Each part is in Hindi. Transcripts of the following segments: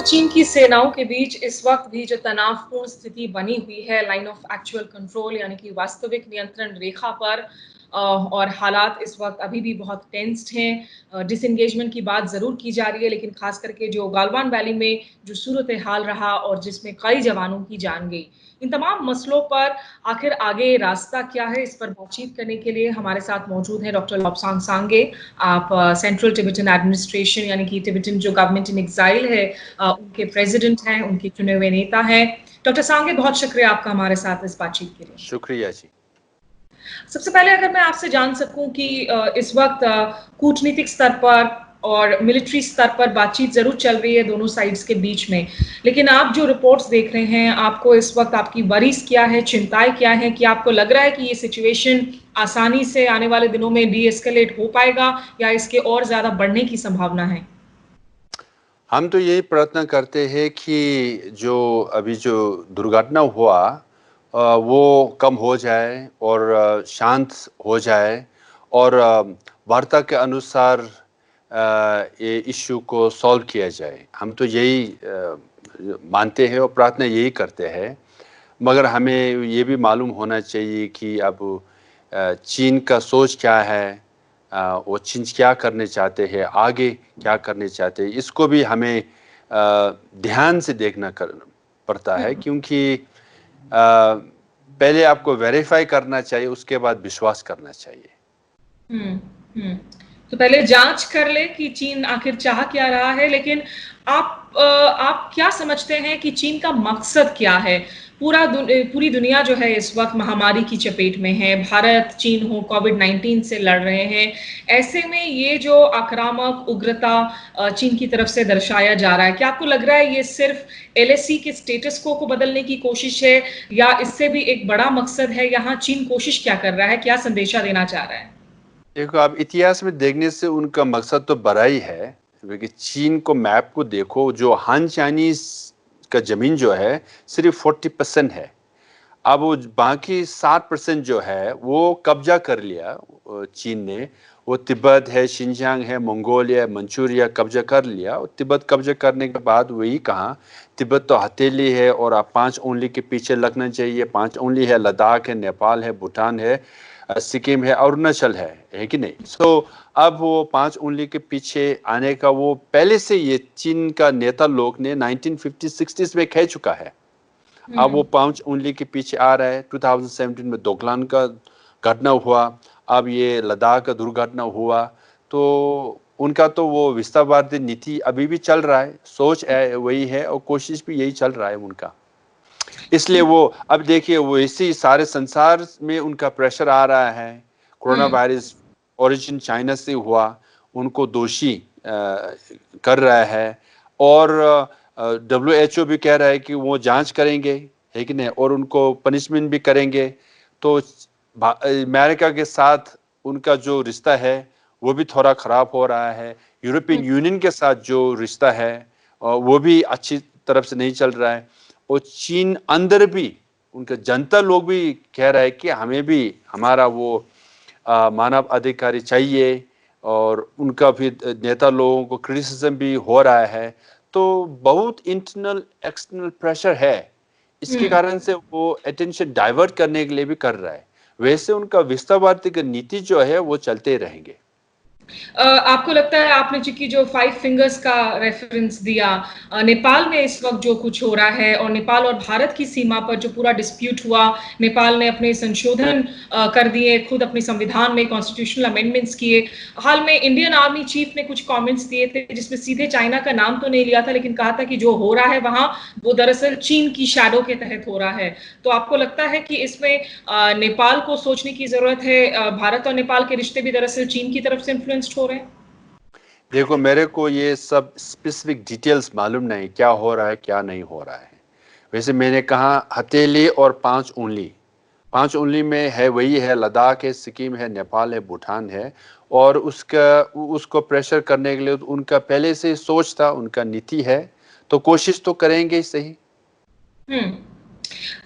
चीन की सेनाओं के बीच इस वक्त भी जो तनावपूर्ण स्थिति बनी हुई है लाइन ऑफ एक्चुअल कंट्रोल यानी कि वास्तविक नियंत्रण रेखा पर और हालात इस वक्त अभी भी बहुत टेंस्ड हैं। डिसएंगेजमेंट की बात ज़रूर की जा रही है, लेकिन खास करके जो गालवान वैली में जो सूरत हाल रहा और जिसमें कई जवानों की जान गई, इन तमाम मसलों पर आखिर आगे रास्ता क्या है, इस पर बातचीत करने के लिए हमारे साथ मौजूद हैं डॉक्टर लॉबसांग सांगे। आप सेंट्रल टिबेटन एडमिनिस्ट्रेशन यानी कि टिबेटन जो गवर्नमेंट इन एग्जाइल है उनके प्रेसिडेंट हैं, उनके चुने हुए नेता हैं। डॉक्टर सांगे, बहुत शुक्रिया आपका हमारे साथ इस बातचीत के लिए। शुक्रिया जी। सबसे पहले अगर मैं आपसे जान सकूं कि इस वक्त कूटनीतिक स्तर पर और मिलिट्री स्तर पर बातचीत जरूर चल रही है दोनों साइड्स के बीच में, लेकिन आप जो रिपोर्ट्स देख रहे हैं, आपको इस वक्त आपकी वरीज क्या है, चिंताएं क्या है, कि आपको लग रहा है कि ये सिचुएशन आसानी से आने वाले दिनों में डी एस्केलेट हो पाएगा या इसके और ज्यादा बढ़ने की संभावना है? हम तो यही प्रार्थना करते हैं कि जो अभी जो दुर्घटना हुआ वो कम हो जाए और शांत हो जाए और वार्ता के अनुसार ये इश्यू को सॉल्व किया जाए। हम तो यही मानते हैं और प्रार्थना यही करते हैं, मगर हमें ये भी मालूम होना चाहिए कि अब चीन का सोच क्या है, वो चीन क्या करने चाहते हैं, आगे क्या करने चाहते हैं, इसको भी हमें ध्यान से देखना पड़ता है, क्योंकि पहले आपको वेरीफाई करना चाहिए, उसके बाद विश्वास करना चाहिए। तो पहले जांच कर ले कि चीन आखिर चाह क्या रहा है, लेकिन आप क्या समझते हैं कि चीन का मकसद क्या है? पूरी दुनिया जो है इस वक्त महामारी की चपेट में है, भारत चीन हो कोविड-19 से लड़ रहे हैं। ऐसे में ये जो आक्रामक उग्रता चीन की तरफ से दर्शाया जा रहा है, क्या आपको लग रहा है ये सिर्फ एलएसी के स्टेटस को बदलने की कोशिश है, या इससे भी एक बड़ा मकसद है? यहाँ चीन कोशिश क्या कर रहा है, क्या संदेशा देना चाह रहा है? देखो, आप इतिहास में देखने से उनका मकसद तो बड़ा ही है, क्योंकि चीन को मैप को देखो, जो हान चाइनीज का जमीन जो है सिर्फ 40% है। अब वो बाकी 60% जो है वो कब्जा कर लिया चीन ने। वो तिब्बत है, शिनजियांग है, मंगोलिया, मंचूरिया कब्जा कर लिया। और तिब्बत कब्जा करने के बाद वही कहा, तिब्बत तो हथेली है और आप 5 उंगली के पीछे लगना चाहिए। 5 उंगली है, लद्दाख है, नेपाल है, भूटान है, सिक्किम है, अरुणाचल है कि नहीं? सो अब वो 5 उंगली के पीछे आने का वो पहले से ये चीन का नेता लोग ने 1950-60s में कह चुका है। अब वो 5 उंगली के पीछे आ रहा है। 2017 में दोकलान का घटना हुआ, अब ये लद्दाख का दुर्घटना हुआ, तो उनका तो वो विस्तारवादी नीति अभी भी चल रहा है, सोच वही है और कोशिश भी यही चल रहा है उनका। इसलिए वो अब देखिए, वो इसी सारे संसार में उनका प्रेशर आ रहा है। कोरोना वायरस ओरिजिन चाइना से हुआ, उनको दोषी कर रहा है, और WHO भी कह रहा है कि वो जांच करेंगे, है कि नहीं, और उनको पनिशमेंट भी करेंगे। तो अमेरिका के साथ उनका जो रिश्ता है वो भी थोड़ा खराब हो रहा है। यूरोपियन यूनियन के साथ जो रिश्ता है वो भी अच्छी तरफ से नहीं चल रहा है। और चीन अंदर भी उनका जनता लोग भी कह रहा है कि हमें भी हमारा वो मानव अधिकारी चाहिए, और उनका भी नेता लोगों को क्रिटिसिज्म भी हो रहा है। तो बहुत इंटरनल एक्सटर्नल प्रेशर है, इसके कारण से वो अटेंशन डाइवर्ट करने के लिए भी कर रहा है। वैसे उनका विस्तारवादी की नीति जो है वो चलते रहेंगे। आपको लगता है, आपने चूंकि जो 5 फिंगर्स का रेफरेंस दिया, नेपाल में इस वक्त जो कुछ हो रहा है और नेपाल और भारत की सीमा पर जो पूरा डिस्प्यूट हुआ, नेपाल ने अपने संशोधन कर दिए, खुद अपने संविधान में कॉन्स्टिट्यूशनल अमेंडमेंट्स किए। हाल में इंडियन आर्मी चीफ ने कुछ कमेंट्स दिए थे जिसमें सीधे चाइना का नाम तो नहीं लिया था, लेकिन कहा था कि जो हो रहा है वहां वो दरअसल चीन की शैडो के तहत हो रहा है। तो आपको लगता है कि इसमें नेपाल को सोचने की जरूरत है, भारत और नेपाल के रिश्ते भी दरअसल चीन की तरफ से इन्फ्लुएंस्ड हो रहे हैं? देखो, मेरे को ये सब स्पेसिफिक डिटेल्स मालूम नहीं, क्या हो रहा है क्या नहीं हो रहा है। वैसे मैंने कहा हथेली और 5 उंगली, 5 उंगली में है वही है, लद्दाख है, सिक्किम है, नेपाल है, भूटान है। और उसको प्रेशर करने के लिए उनका पहले से सोच था, उनका नीति है, तो कोशिश तो करेंगे ही सही।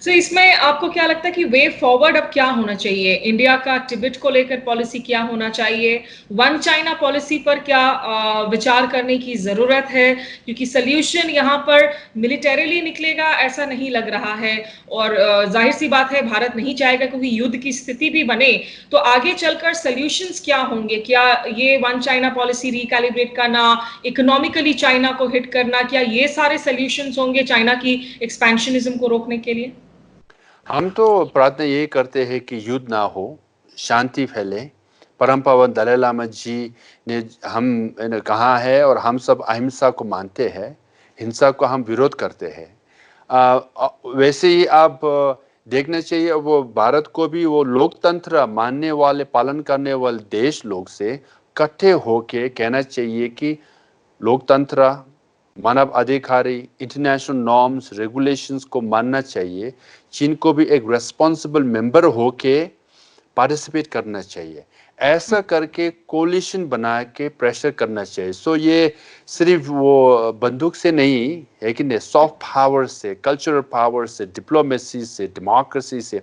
सो इसमें आपको क्या लगता है कि वे फॉरवर्ड अब क्या होना चाहिए? इंडिया का तिब्बत को लेकर पॉलिसी क्या होना चाहिए? वन चाइना पॉलिसी पर क्या विचार करने की ज़रूरत है? क्योंकि सॉल्यूशन यहाँ पर मिलिटरीली निकलेगा ऐसा नहीं लग रहा है और ज़ाहिर-सी बात है भारत नहीं चाहेगा क्योंकि युद्ध की स्थिति भी बने, तो आगे चलकर सॉल्यूशंस क्या होंगे? क्या ये वन चाइना पॉलिसी रिकैलिब्रेट करना, इकोनॉमिकली चाइना को हिट करना, क्या ये सारे सॉल्यूशंस होंगे चाइना की एक्सपेंशनिज़्म को रोकने के लिए? हम तो प्रार्थना यही करते हैं कि युद्ध ना हो, शांति फैले। परम पावन दलाई लामा जी ने ने कहा है और हम सब अहिंसा को मानते हैं, हिंसा को हम विरोध करते हैं। वैसे ही आप देखना चाहिए वो भारत को भी वो लोकतंत्र मानने वाले, पालन करने वाले देश लोग से इकट्ठे होके कहना चाहिए कि लोकतंत्र, मानव अधिकारी, इंटरनेशनल नॉर्म्स, रेगुलेशंस को मानना चाहिए। चीन को भी एक रिस्पॉन्सिबल मेंबर होके पार्टिसिपेट करना चाहिए। ऐसा करके कोलिशन बना के प्रेशर करना चाहिए। सो ये सिर्फ वो बंदूक से नहीं है कि नहीं, सॉफ्ट पावर से, कल्चरल पावर से, डिप्लोमेसी से, डेमोक्रेसी से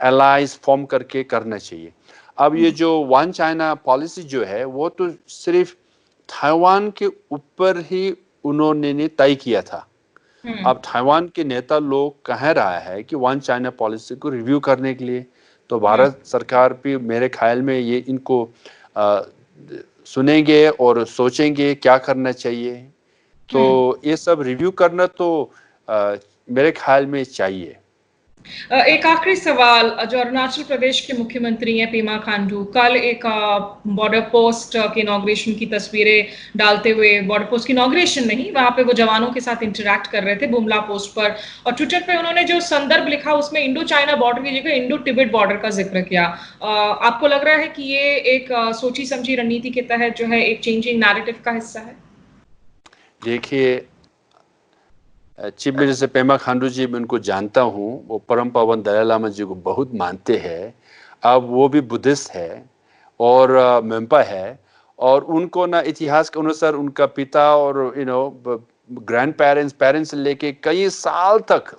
एलाइज फॉर्म करके करना चाहिए। अब ये जो वन चाइना पॉलिसी जो है वो तो सिर्फ ताइवान के ऊपर ही उन्होंने ने तय किया था। अब ताइवान के नेता लोग कह रहा है कि वन चाइना पॉलिसी को रिव्यू करने के लिए, तो भारत सरकार भी मेरे ख्याल में ये इनको अ, सुनेंगे और सोचेंगे क्या करना चाहिए। तो ये सब रिव्यू करना तो मेरे ख्याल में चाहिए। एक आखिरी सवाल, जो अरुणाचल प्रदेश के मुख्यमंत्री हैं पेमा खांडू, कल एक बॉर्डर पोस्ट के इनॉग्रेशन की तस्वीरें डालते हुए, बॉर्डर पोस्ट की इनॉग्रेशन नहीं, वहां पे वो जवानों के साथ इंटरैक्ट कर रहे थे बुमला पोस्ट पर, और ट्विटर पे उन्होंने जो संदर्भ लिखा उसमें इंडो चाइना बॉर्डर की जगह इंडो तिब्बत बॉर्डर का जिक्र किया। आपको लग रहा है कि ये एक सोची समझी रणनीति के तहत जो है एक चेंजिंग नैरेटिव का हिस्सा है? देखिए, चीफ मिनिस्टर पेमा खांडू जी, मैं उनको जानता हूँ, वो परम पावन दलाई लामा जी को बहुत मानते हैं। अब वो भी बुद्धिस्ट है और मेंपा है, और उनको ना इतिहास के अनुसार उनका पिता और ग्रैंड पेरेंट्स, पेरेंट्स से लेके कई साल तक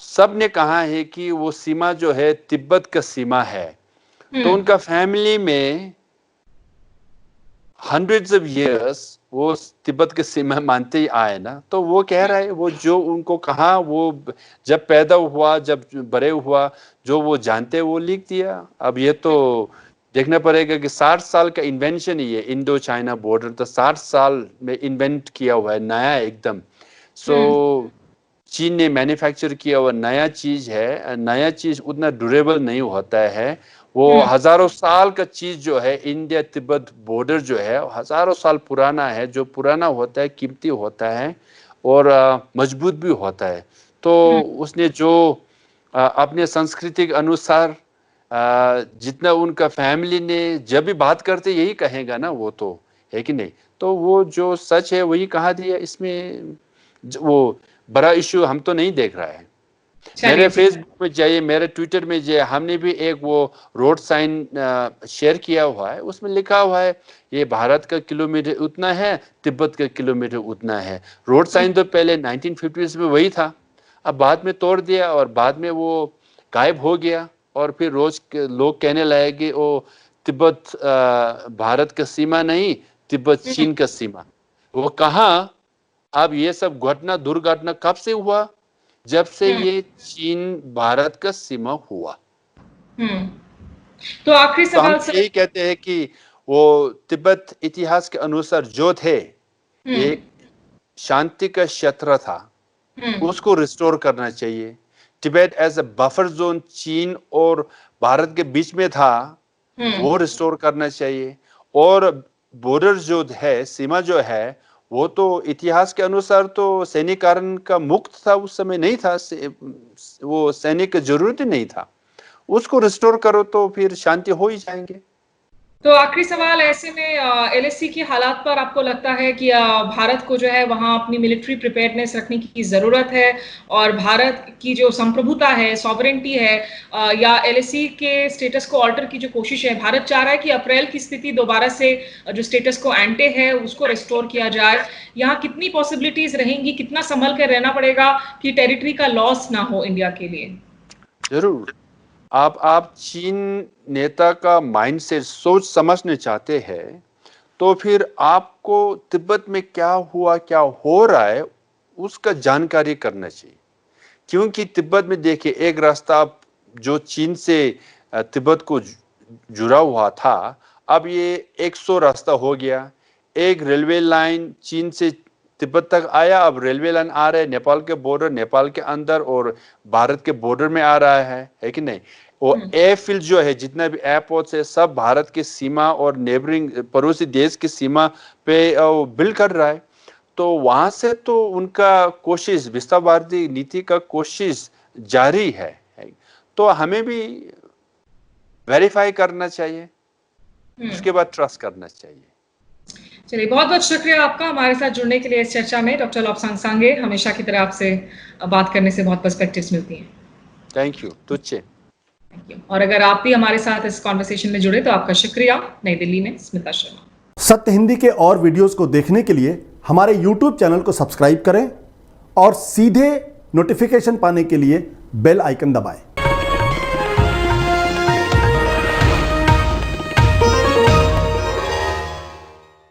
सब ने कहा है कि वो सीमा जो है तिब्बत का सीमा है। तो उनका फैमिली में हंड्रेड्स ऑफ इयर्स वो तिब्बत के सीमा मानते ही आए ना, तो वो कह रहा है वो जो उनको कहा, वो जब पैदा हुआ, जब बड़े हुआ, जो वो जानते वो लिख दिया। अब ये तो देखना पड़ेगा कि 60 साल का इन्वेंशन ही है इंडो चाइना बॉर्डर, तो 60 साल में इन्वेंट किया हुआ है, नया एकदम। सो चीन ने मैन्युफैक्चर किया हुआ नया चीज है। नया चीज उतना ड्यूरेबल नहीं होता है। वो हजारों साल का चीज जो है, इंडिया तिब्बत बॉर्डर जो है हजारों साल पुराना है। जो पुराना होता है कीमती होता है और मजबूत भी होता है। तो उसने जो अपने संस्कृति के अनुसार जितना उनका फैमिली ने जब भी बात करते यही कहेगा ना, वो तो है कि नहीं। तो वो जो सच है वही कहा दिया, इसमें वो बड़ा इश्यू हम तो नहीं देख रहा है। मेरे चलिए, फेसबुक में जाइए, मेरे ट्विटर में जाइए, हमने भी एक वो रोड साइन शेयर किया हुआ है, उसमें लिखा हुआ है ये भारत का किलोमीटर उतना है, तिब्बत का किलोमीटर उतना है। रोड साइन तो पहले 1950s में वही था, अब बाद में तोड़ दिया और बाद में वो गायब हो गया। और फिर रोज लोग कहने लगे कि ओ तिब्बत भारत का सीमा नहीं, तिब्बत चीन का सीमा। वो कहाँ? अब ये सब घटना, दुर्घटना कब से हुआ? जब से ये चीन भारत का सीमा हुआ। तो आखिरी तो हम सवाल तो सर। यही कहते हैं कि वो तिब्बत इतिहास के अनुसार जो थे, एक शांति का क्षेत्र था, उसको रिस्टोर करना चाहिए। Tibet as a buffer zone चीन और भारत के बीच में था, वो रिस्टोर करना चाहिए। और बॉर्डर जो है, सीमा जो है, वो तो इतिहास के अनुसार तो सैनिकरण का मुक्त था, उस समय नहीं था, वो सैनिक की जरूरत ही नहीं था। उसको रिस्टोर करो तो फिर शांति हो ही जाएंगे। तो आखिरी सवाल ऐसे में एलएसी की हालात पर आपको लगता है कि भारत को जो है वहाँ अपनी मिलिट्री प्रिपेयर्डनेस रखने की ज़रूरत है और भारत की जो संप्रभुता है, सॉवरेनिटी है या एलएसी के स्टेटस को ऑल्टर की जो कोशिश है, भारत चाह रहा है कि अप्रैल की स्थिति दोबारा से जो स्टेटस को एंटे है उसको रिस्टोर किया जाए। यहाँ कितनी पॉसिबिलिटीज़ रहेंगी, कितना संभल कर रहना पड़ेगा कि टेरिटरी का लॉस ना हो इंडिया के लिए? जरूर। आप चीन नेता का माइंडसेट सोच समझने चाहते हैं तो फिर आपको तिब्बत में क्या हुआ, क्या हो रहा है, उसका जानकारी करना चाहिए। क्योंकि तिब्बत में देखिए एक रास्ता जो चीन से तिब्बत को जुड़ा हुआ था, अब ये 100 रास्ता हो गया। एक रेलवे लाइन चीन से तिब्बत तक आया, अब रेलवे लाइन आ रहा है नेपाल के बॉर्डर, नेपाल के अंदर और भारत के बॉर्डर में आ रहा है कि नहीं। वो एयरफील्ड जो है, जितना भी एयरपोर्ट है, सब भारत की सीमा और नेबरिंग पड़ोसी देश की सीमा पे बिल्ड कर रहा है। तो वहां से तो उनका कोशिश, विस्तारवादी नीति का कोशिश जारी है। तो हमें भी वेरीफाई करना चाहिए, उसके बाद ट्रस्ट करना चाहिए। चलिए, बहुत-बहुत शुक्रिया आपका हमारे साथ जुड़ने के लिए इस चर्चा में। डॉक्टर लोब्सांग सांगे, हमेशा की तरह आपसे बात करने से बहुत पर्सपेक्टिव्स मिलती हैं। थैंक यू, तुच्छे। Thank you. और अगर आप भी हमारे साथ इस कॉन्वर्सेशन में जुड़े तो आपका शुक्रिया। नई दिल्ली में स्मिता शर्मा। सत्य हिंदी के और वीडियोस को देखने के लिए हमारे YouTube चैनल को सब्सक्राइब करें और सीधे नोटिफिकेशन पाने के लिए बेल आइकन दबाएं।